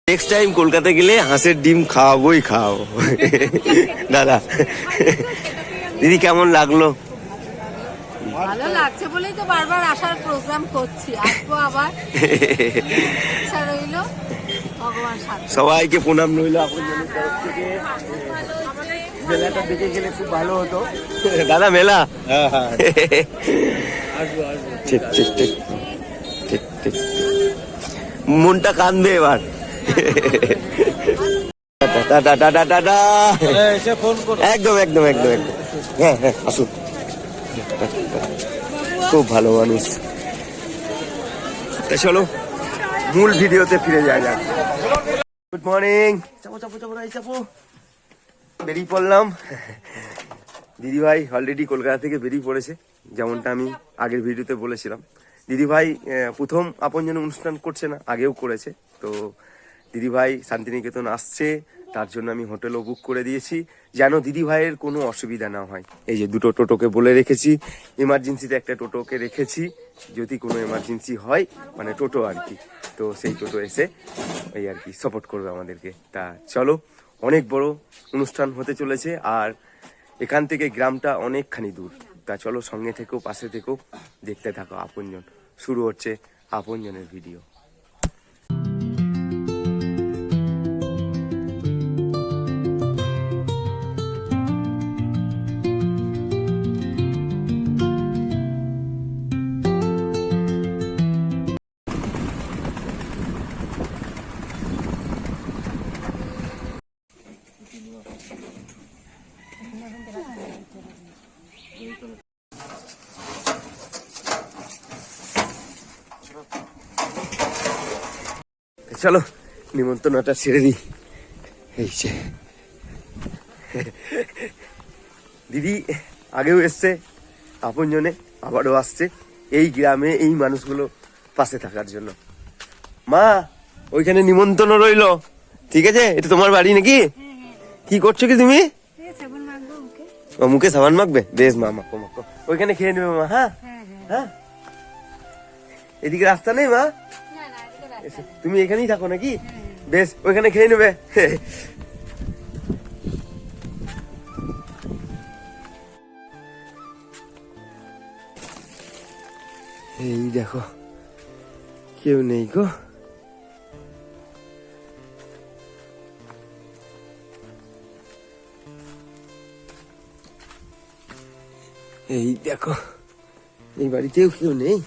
Next time Kolkata গেলে হাঁসের ডিম খাওয়াবোই খাওয়াবো। দাদা দিদি কেমন লাগলো? ভালো লাগছে বলেই তো বারবার আসার প্রোগ্রাম করছি, আসবো আবার। ইচ্ছা রইলো, ভগবান সাথে। সবাইকে প্রণাম রইলো আপনজনের তরফ থেকে। মেলাটা দেখে গেলে খুব ভালো হতো। দাদা মেলা ঠিক ঠিক ঠিক ঠিক ঠিক মনটা কাঁদবে এবার। একদম একদম একদম একদম হ্যাঁ হ্যাঁ আসুন, খুব ভালো মানুষ। চলো মূল ভিডিওতে ফিরে যাওয়া যাক। গুড মর্নিং, চাপো চাপো চাপো চাপো, বেরিয়ে পড়লাম। দিদিভাই অলরেডি কলকাতা থেকে বেরিয়ে পড়েছে, যেমনটা আমি আগের ভিডিওতে বলেছিলাম। দিদিভাই প্রথম আপনজন অনুষ্ঠান করছে না, আগেও করেছে। তো দিদিভাই শান্তিনিকেতন আসছে, তার জন্য আমি হোটেলও বুক করে দিয়েছি, যেন দিদিভাইয়ের কোনো অসুবিধা না হয়। এই যে দুটো টোটোকে বলে রেখেছি, এমার্জেন্সিতে একটা টোটোকে রেখেছি, যদি কোনো এমার্জেন্সি হয়, মানে টোটো আর কি। তো সেই টোটো এসে এই আর কি সাপোর্ট করবে আমাদেরকে। তা চলো, অনেক বড় অনুষ্ঠান হতে চলেছে, আর এখান থেকে গ্রামটা অনেকখানি দূর। তা চলো সঙ্গে থেকেও, পাশে থেকেও, দেখতে থাকো আপনজন। শুরু হচ্ছে আপনজনের ভিডিও। চলো নিমন্ত্রণটা ছেড়ে দিই। এই যে দিদি আগেও এসছে আপনজনে, আবারও আসছে এই গ্রামে এই মানুষগুলো পাশে থাকার জন্য। মা ওইখানে নিমন্ত্রণ রইলো, ঠিক আছে? এটা তোমার বাড়ি নাকি? কি করছো কি তুমি? ও মুখে সাবান মাখবে, বেশ মা মাখো মাখো, ওইখানে খেয়ে নেবে মা। হ্যাঁ হ্যাঁ, এদিকে রাস্তা নেই মা, তুমি এখানেই থাকো নাকি? বেশ, ওইখানে খেয়ে নেবে। এই দেখো কেউ নেই গো। এই দেখো এই বাড়িতেও কেউ নেই।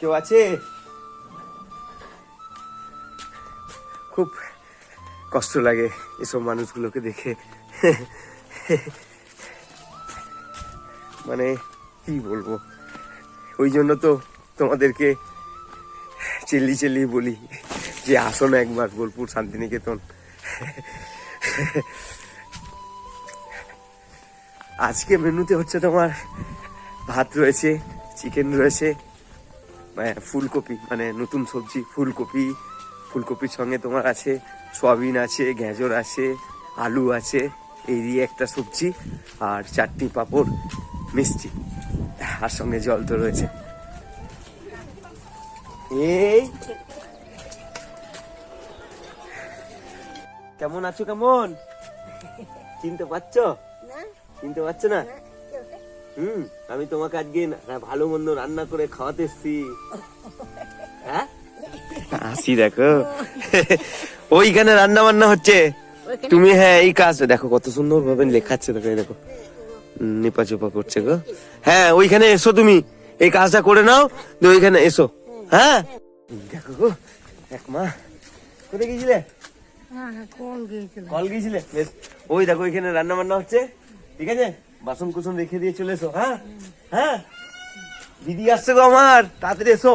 কেউ আছে? খুব কষ্ট লাগে এসব মানুষগুলোকে দেখে। মানে কি বলবো, ওই জন্য তো তোমাদেরকে চেল্লি বলি যে আসো না একবার বোলপুর শান্তিনিকেতন। আজকে মেনুতে হচ্ছে তোমার ভাত রয়েছে, চিকেন রয়েছে, ফুলকপি মানে নতুন সবজি ফুলকপি, ফুলকপির সঙ্গে তোমার আছে সয়াবিন আছে, গাজর আছে, আলু আছে, এই দিয়ে একটা সবজি, আর চাটনি, পাঁপড়, মিষ্টি, আর সঙ্গে জল তো রয়েছে। এই কেমন আছো? কেমন চিনতে পারছো? চিনতে পারছো না? আমি তোমাকে আজকে ভালো মন্দ রান্না করে খাওয়াতে এসছি। হ্যাঁ হাসি দেখো, ওইখানে রান্না বান্না হচ্ছে, তুমি হ্যাঁ এই কাজটা দেখো কত সুন্দর ভাবে লেখাচ্ছে, দেখো দেখো নিপা চোপা করছে গো। হ্যাঁ ওইখানে এসো, তুমি এই কাজটা করে নাও, ওইখানে এসো। হ্যাঁ দেখো গো, এক মা কোথায় গিয়েছিলে? কল গিয়েছিলে? বেশ, ওই দেখো ওইখানে রান্না বান্না হচ্ছে, ঠিক আছে? বাসন কুসন রেখে দিয়ে চলে এসো। হ্যাঁ হ্যাঁ, দিদি আসছে গো আমার, তাড়াতাড়ি এসো।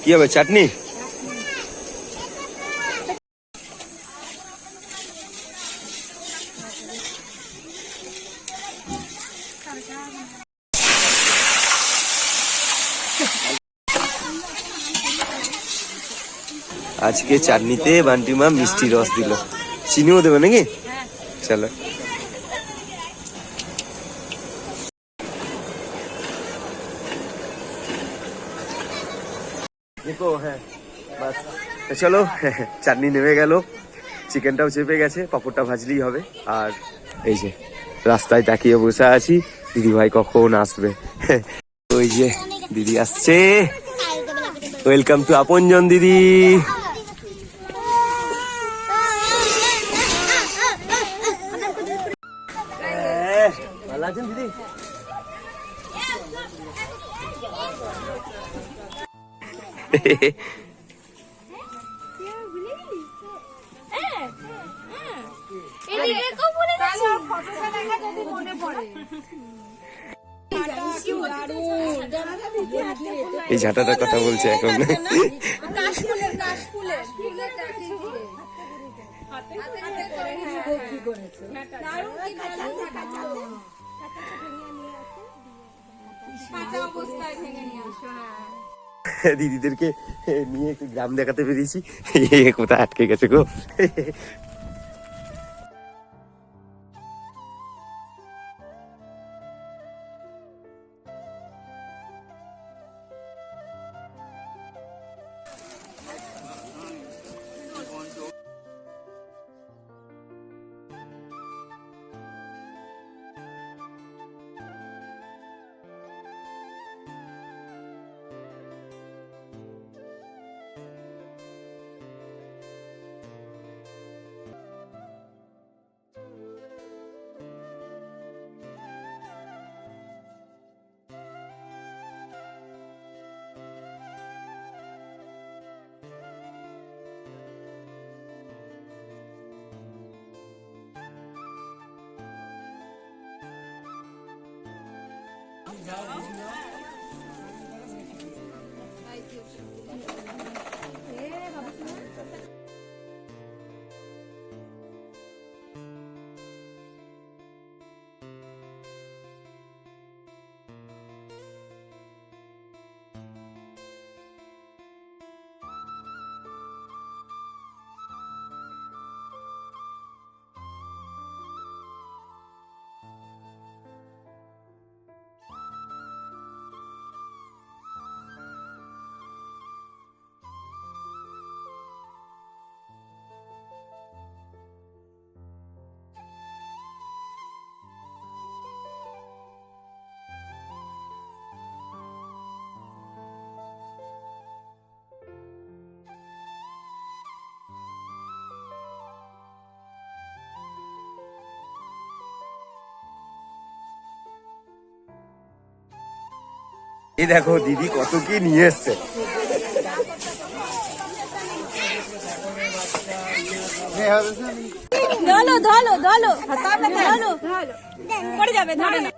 কি হবে, চাটনি? আজকে চাটনিতে বান্টি মা মিষ্টি রস দিল, চিনিও দেবে নাকি? চলো। দেখো, হ্যাঁ বাস, চলো। চাটনি নেমে গেল, চিকেনটাও চেপে গেছে, পাঁপড়টা ভাজলেই হবে। আর এই যে রাস্তায় তাকিয়ে বসে আছি, দিদি ভাই কখন আসবে। ওই যে দিদি আসছে, ওয়েলকাম টু আপনজন দিদি। ভালো আছেন দিদি? এই ঝাঁটাটার কথা বলছে এখন। দিদিদেরকে নিয়ে একটু গ্রাম দেখাতে পেরেছি, কোথায় আটকে গেছে গো। এই দেখো দিদি কত কি নিয়ে এসছে। ধলো ধলো ধলো ধলো পড়ে যাবে, ধরো না।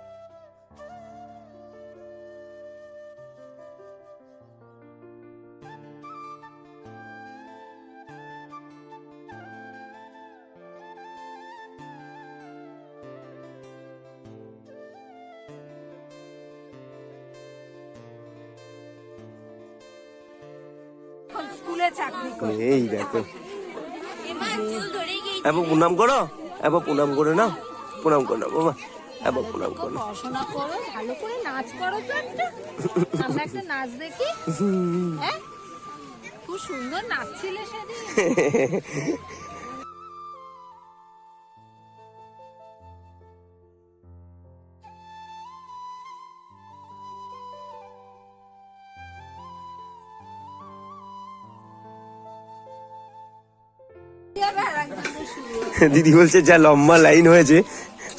স্কুলে চাকরি করে। এই দেখো, এবার প্রণাম করো, এবার প্রণাম করে নাও, প্রণাম করে নাও বাবা, এবার প্রণাম করো। পড়াশোনা করো, ভালো করে নাচ করো তো একটা। আমরা একটা নাচ দেখি। হ্যাঁ, খুব সুন্দর নাচছিলে সেদিন। দিদি বলছে যা লম্বা লাইন হয়েছে,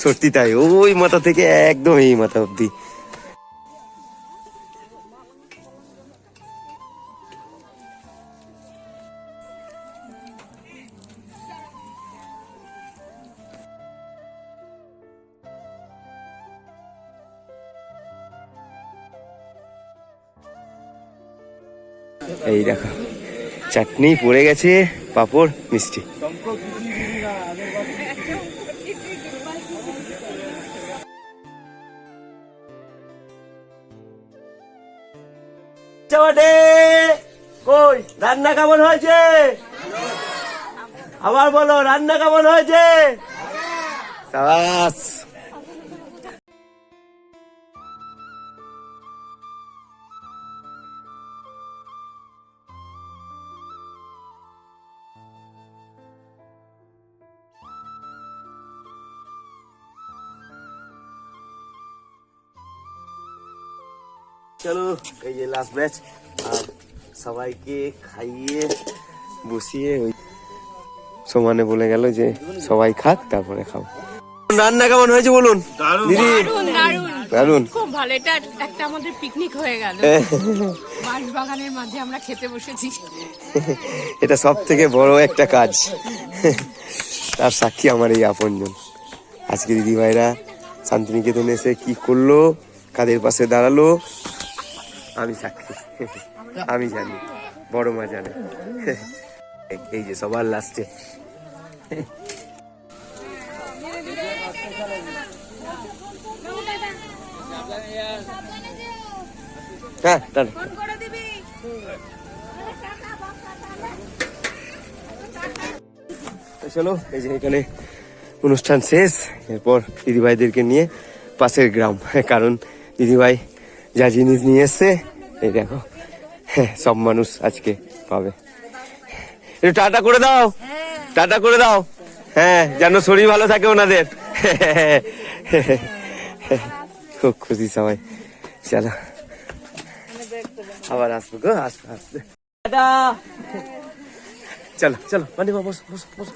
সত্যি তাই, ওই মাথা থেকে একদম এই মাথা অব্দি। এই দেখো চাটনি পড়ে গেছে, পাঁপড়, মিষ্টি। কই রান্না কেমন হয়েছে? আবার বলো, রান্না কেমন হয়েছে? সাবাস। চলো এই যে লাস্ট ব্যাচ, আর সবাইকে খাইয়ে বসিয়ে ওই সমানে বলে গেল যে সবাই খাক তারপরে খাও। রান্না কেমন হয়েছে বলুন দিদি? দারুন, খুব ভালো। এটা একটা আমাদের পিকনিক হয়ে গেল, বাঁশবাগানের মাঝে আমরা খেতে বসেছি। এটা সব থেকে বড় একটা কাজ, তার সাক্ষী আমার এই আপনজন। আজকে দিদি ভাইরা শান্তিনিকেতনে এসে কি করলো, কাদের পাশে দাঁড়ালো, আমি সাক্ষী, আমি জানি, বড় মা জানে। এই যে সবার লাস্টে হ্যাঁ চলো এই যে এখানে অনুষ্ঠান শেষ। এরপর দিদিভাইদেরকে নিয়ে পাশের গ্রাম, কারণ দিদিভাই যা জিনিস নিয়ে এসছে এই দেখো, সব মানুষ আজকে পাবে। একটু টাটা করে দাও, টাটা করে দাও, হ্যাঁ, যেন শরীর ভালো থাকে ওনাদের। খুব খুশি সবাই। চলো আবার আসবো গো, আসবো আসবে। চলো চলো মানে বসো বসো বসো।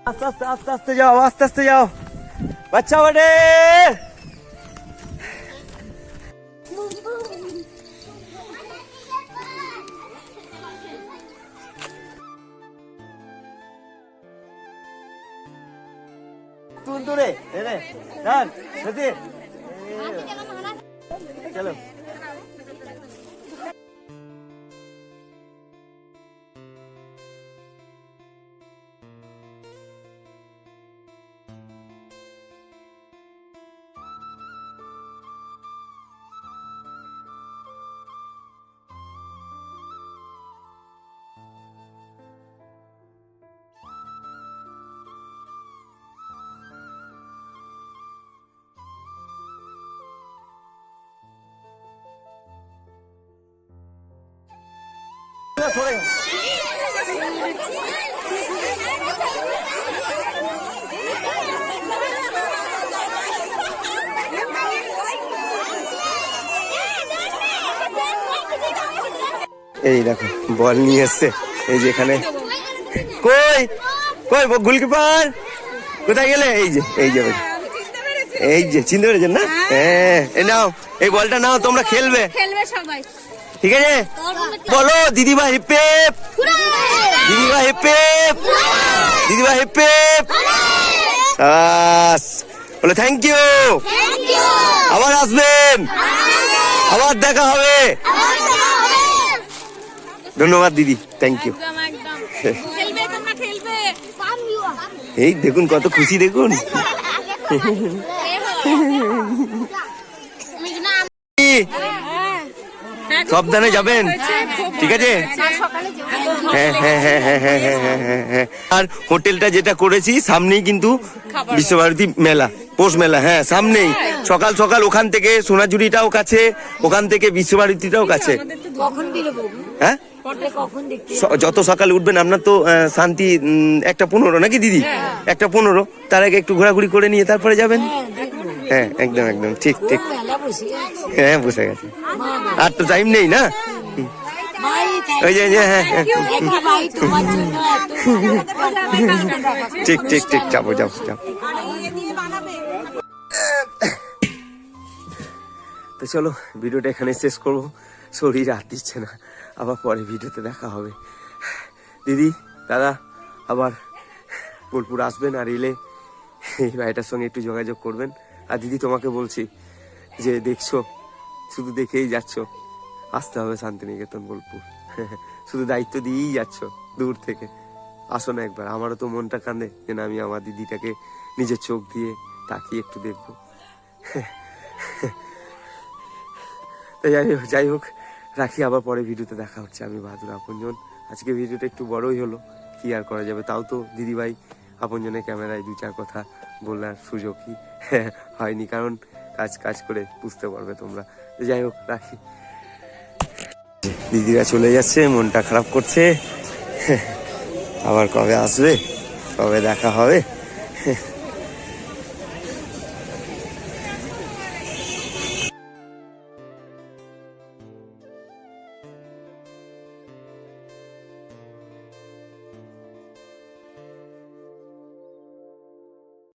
আস্তে আস্তে আস্তে আস্তে যাও, আস্তে আস্তে যাও বাচ্চা বটে। তুলে চলো সরে এই দেখো বল নিয়ে এসছে, এই যে এখানে। কই কই গোলকিপার কোথায় গেলে? এই যে এই যে এই যে চিনতে পেরেছেন না? হ্যাঁ, এই নাও, এই বলটা নাও, তোমরা খেলবে সবাই, ঠিক আছে? বলো দিদিভাই হিপেপ, দিদিভাই হিপেপ, দিদিভাই হিপেপ। বলো থ্যাংক ইউ, আবার আসবেন, আবার দেখা হবে। ধন্যবাদ দিদি, থ্যাংক ইউ। এই দেখুন কত খুশি, দেখুন। সাবধানে যাবেন, ঠিক আছে? হ্যাঁ হ্যাঁ হ্যাঁ হ্যাঁ হ্যাঁ হ্যাঁ হ্যাঁ হ্যাঁ। আর হোটেলটা যেটা করেছি সামনেই কিন্তু বিশ্বভারতী মেলা, পৌষ মেলা, হ্যাঁ সামনেই। সকাল সকাল ওখান থেকে সোনাঝুরিটাও কাছে, ওখান থেকে বিশ্বভারতীটাও কাছে। হ্যাঁ, যত সকালে উঠবেন। আপনার তো শান্তি 1:15 নাকি দিদি? 1:15, তার আগে একটু ঘোরাঘুরি করে নিয়ে তারপরে যাবেন। হ্যাঁ একদম একদম ঠিক ঠিক। হ্যাঁ বসে গেছে, আর তো টাইম নেই না। ওই যে হ্যাঁ হ্যাঁ ঠিক ঠিক ঠিক, যাবো যাবো যাবো। তো চলো ভিডিওটা এখানে শেষ করবো, শরীর আর দিচ্ছে না, আবার পরে ভিডিওতে দেখা হবে। দিদি দাদা আবার বোলপুর আসবেন, আর এলে এই ভাইটার সঙ্গে একটু যোগাযোগ করবেন, আর দিদি তোমাকে বলছি যে দেখছো, শুধু দেখেই যাচ্ছ, আসতে হবে শান্তিনিকেতন বোলপুর। শুধু দায়িত্ব দিয়েই যাচ্ছ দূর থেকে। আসো না একবার, আমারও তো মনটা কাঁদে যে না আমি আমার দিদিটাকে নিজের চোখ দিয়ে তাকিয়ে একটু দেখবো। তো যাই হোক রাখি, আবার পরে ভিডিওতে দেখা হচ্ছে। আমি বাহাদুর আপনজন। আজকে ভিডিওটা একটু বড়ই হলো, কি আর করা যাবে, তাও তো দিদিভাই আপনজনের ক্যামেরায় 2-4 কথা বলার সুযোগই হয়নি, কারণ কাজ করে বুঝতে পারবে তোমরা। তো যাই হোক রাখি, দিদিরা চলে যাচ্ছে, মনটা খারাপ করছে। আবার কবে আসবে, কবে দেখা হবে।